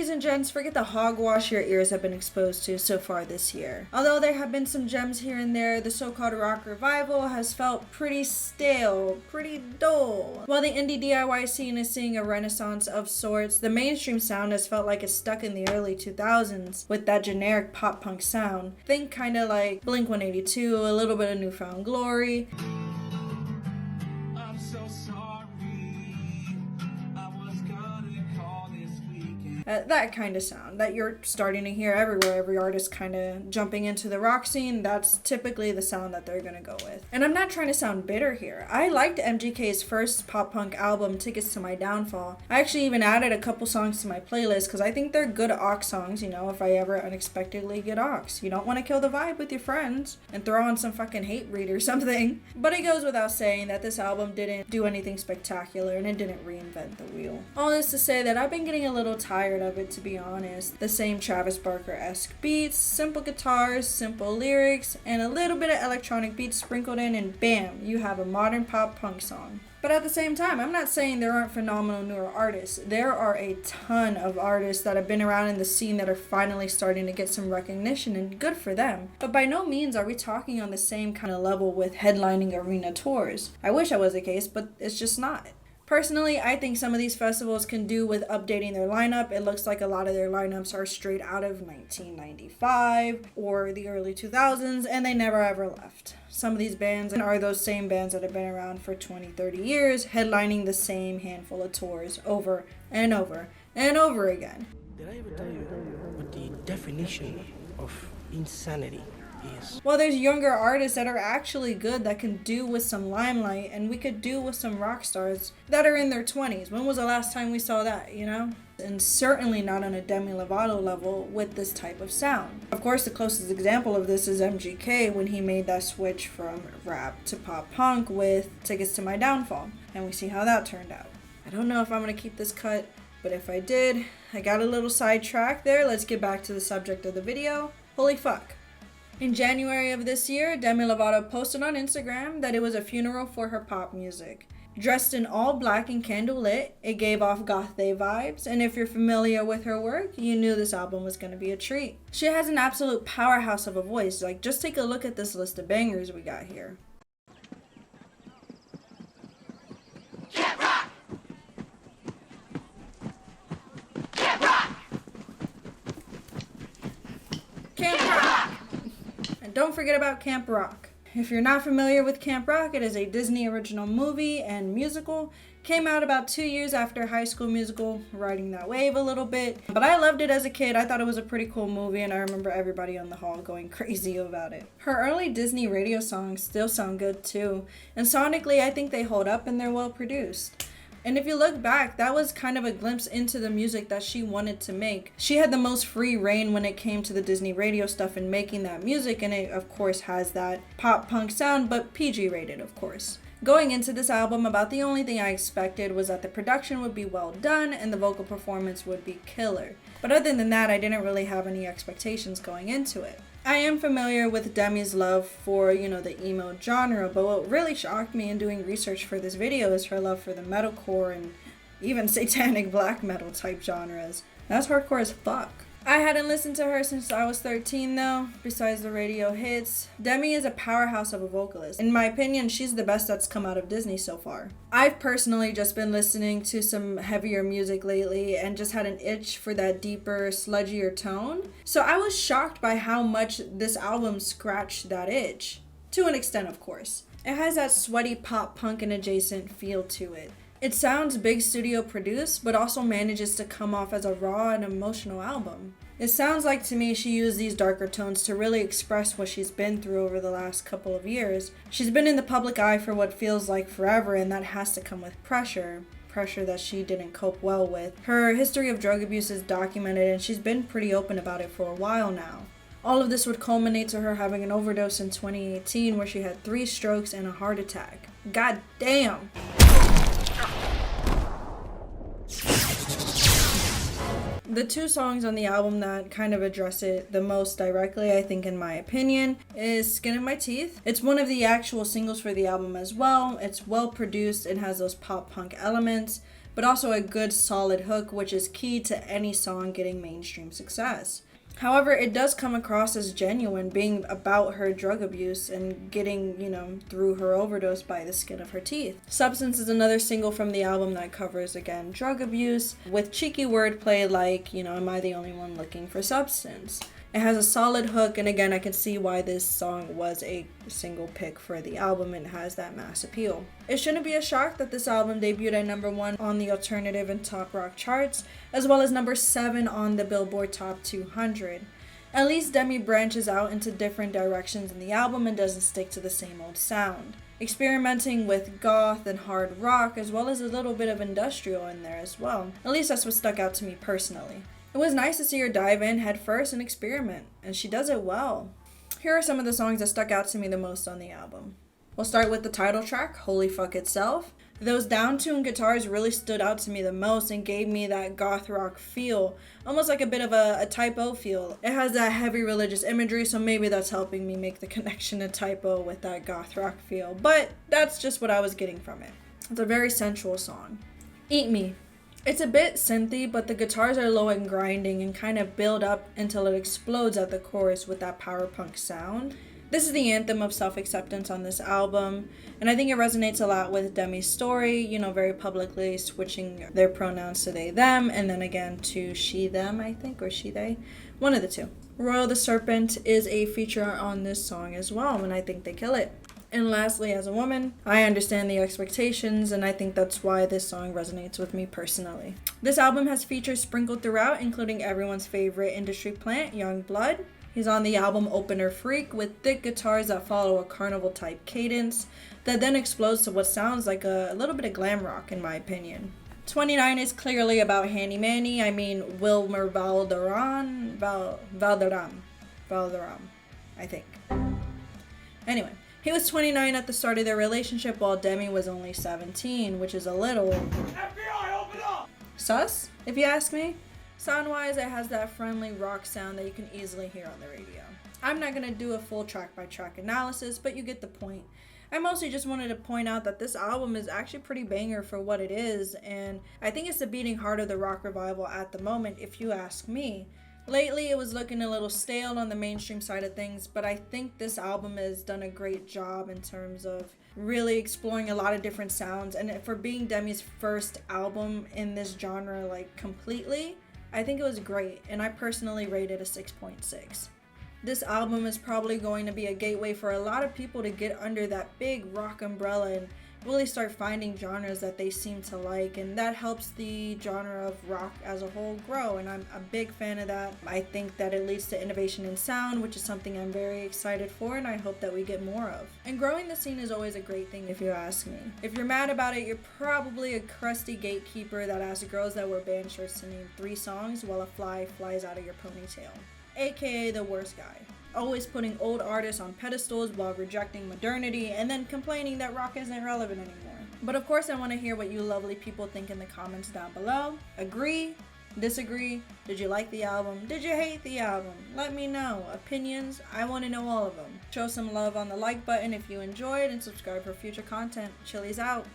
Ladies and gents, forget the hogwash your ears have been exposed to so far this year. Although there have been some gems here and there, the so-called rock revival has felt pretty stale, pretty dull. While the indie DIY scene is seeing a renaissance of sorts, the mainstream sound has felt like it's stuck in the early 2000s with that generic pop punk sound. Think kinda like Blink-182, a little bit of New Found Glory. That kind of sound that you're starting to hear everywhere. Every artist kind of jumping into the rock scene, that's typically the sound that they're gonna go with. And I'm not trying to sound bitter here. I liked MGK's first pop punk album, Tickets to My Downfall. I actually even added a couple songs to my playlist because I think they're good aux songs, you know, if I ever unexpectedly get aux. You don't want to kill the vibe with your friends and throw on some fucking hate breed or something. But it goes without saying that this album didn't do anything spectacular and it didn't reinvent the wheel. All this to say that I've been getting a little tired of it, to be honest. The same Travis Barker-esque beats, simple guitars, simple lyrics, and a little bit of electronic beats sprinkled in, and bam, you have a modern pop punk song. But at the same time, I'm not saying there aren't phenomenal newer artists. There are a ton of artists that have been around in the scene that are finally starting to get some recognition, and good for them. But by no means are we talking on the same kind of level with headlining arena tours. I wish I was the case, but it's just not. Personally, I think some of these festivals can do with updating their lineup. It looks like a lot of their lineups are straight out of 1995 or the early 2000s, and they never ever left. Some of these bands are those same bands that have been around for 20, 30 years, headlining the same handful of tours over and over and over again. Did I ever tell you what the definition of insanity is? Well, there's younger artists that are actually good that can do with some limelight, and we could do with some rock stars that are in their 20s. When was the last time we saw that, you know? And certainly not on a Demi Lovato level with this type of sound. Of course, the closest example of this is MGK when he made that switch from rap to pop punk with Tickets to My Downfall. And we see how that turned out. I don't know if I'm going to keep this cut, but if I did, I got a little sidetracked there. Let's get back to the subject of the video. Holy fuck. In January of this year, Demi Lovato posted on Instagram that it was a funeral for her pop music. Dressed in all black and candlelit, it gave off goth day vibes, and if you're familiar with her work, you knew this album was going to be a treat. She has an absolute powerhouse of a voice. Like, just take a look at this list of bangers we got here. Camp Rock! Camp Rock! Camp Rock! And don't forget about Camp Rock. If you're not familiar with Camp Rock, it is a Disney original movie and musical. Came out about 2 years after High School Musical, riding that wave a little bit. But I loved it as a kid. I thought it was a pretty cool movie, and I remember everybody on the hall going crazy about it. Her early Disney radio songs still sound good too. And sonically, I think they hold up and they're well produced. And if you look back, that was kind of a glimpse into the music that she wanted to make. She had the most free reign when it came to the Disney radio stuff and making that music, and it of course has that pop punk sound, but PG rated of course. Going into this album, about the only thing I expected was that the production would be well done and the vocal performance would be killer. But other than that, I didn't really have any expectations going into it. I am familiar with Demi's love for, the emo genre, but what really shocked me in doing research for this video is her love for the metalcore and even satanic black metal type genres. That's hardcore as fuck. I hadn't listened to her since I was 13 though, besides the radio hits. Demi is a powerhouse of a vocalist. In my opinion, she's the best that's come out of Disney so far. I've personally just been listening to some heavier music lately and just had an itch for that deeper, sludgier tone. So I was shocked by how much this album scratched that itch. To an extent, of course. It has that sweaty pop punk and adjacent feel to it. It sounds big studio produced, but also manages to come off as a raw and emotional album. It sounds like to me she used these darker tones to really express what she's been through over the last couple of years. She's been in the public eye for what feels like forever, and that has to come with pressure that she didn't cope well with. Her history of drug abuse is documented, and she's been pretty open about it for a while now. All of this would culminate to her having an overdose in 2018 where she had 3 strokes and a heart attack. God damn! The 2 songs on the album that kind of address it the most directly, I think in my opinion, is Skin in My Teeth. It's one of the actual singles for the album as well. It's well produced, it has those pop punk elements, but also a good solid hook, which is key to any song getting mainstream success. However, it does come across as genuine, being about her drug abuse and getting, through her overdose by the skin of her teeth. Substance is another single from the album that covers, again, drug abuse, with cheeky wordplay like, am I the only one looking for substance? It has a solid hook, and again, I can see why this song was a single pick for the album and has that mass appeal. It shouldn't be a shock that this album debuted at number 1 on the alternative and top rock charts, as well as number 7 on the Billboard Top 200. At least Demi branches out into different directions in the album and doesn't stick to the same old sound, experimenting with goth and hard rock, as well as a little bit of industrial in there as well. At least that's what stuck out to me personally. It was nice to see her dive in head first and experiment, and she does it well. Here are some of the songs that stuck out to me the most on the album. We'll start with the title track, Holy Fuck Itself. Those down-tuned guitars really stood out to me the most and gave me that goth rock feel, almost like a bit of a Type O feel. It has that heavy religious imagery, so maybe that's helping me make the connection to Type O with that goth rock feel, but that's just what I was getting from it. It's a very sensual song. Eat Me. It's a bit synthy, but the guitars are low and grinding and kind of build up until it explodes at the chorus with that power punk sound. This is the anthem of self-acceptance on this album, and I think it resonates a lot with Demi's story, very publicly switching their pronouns to they, them, and then again to she, them, I think, or she, they, one of the two. Royal the Serpent is a feature on this song as well, and I think they kill it. And lastly, as a woman, I understand the expectations, and I think that's why this song resonates with me personally. This album has features sprinkled throughout, including everyone's favorite industry plant, Young Blood. He's on the album Opener Freak with thick guitars that follow a carnival-type cadence that then explodes to what sounds like a little bit of glam rock, in my opinion. 29 is clearly about Handy Manny, Wilmer Valderrama, I think. Anyway. He was 29 at the start of their relationship while Demi was only 17, which is a little FBI, open up! sus, if you ask me. Sound-wise, it has that friendly rock sound that you can easily hear on the radio. I'm not going to do a full track-by-track analysis, but you get the point. I mostly just wanted to point out that this album is actually pretty banger for what it is, and I think it's the beating heart of the rock revival at the moment, if you ask me. Lately, it was looking a little stale on the mainstream side of things, but I think this album has done a great job in terms of really exploring a lot of different sounds. And for being Demi's first album in this genre, completely, I think it was great. And I personally rated a 6.6. This album is probably going to be a gateway for a lot of people to get under that big rock umbrella and really start finding genres that they seem to like, and that helps the genre of rock as a whole grow, and I'm a big fan of that. I think that it leads to innovation in sound, which is something I'm very excited for, and I hope that we get more of. And growing the scene is always a great thing if you ask me. If you're mad about it, you're probably a crusty gatekeeper that asks girls that wear band shirts to name 3 songs while a fly flies out of your ponytail, aka the worst guy. Always putting old artists on pedestals while rejecting modernity and then complaining that rock isn't relevant anymore. But of course I want to hear what you lovely people think in the comments down below. Agree? Disagree? Did you like the album? Did you hate the album? Let me know. Opinions? I want to know all of them. Show some love on the like button if you enjoyed and subscribe for future content. Chili's out.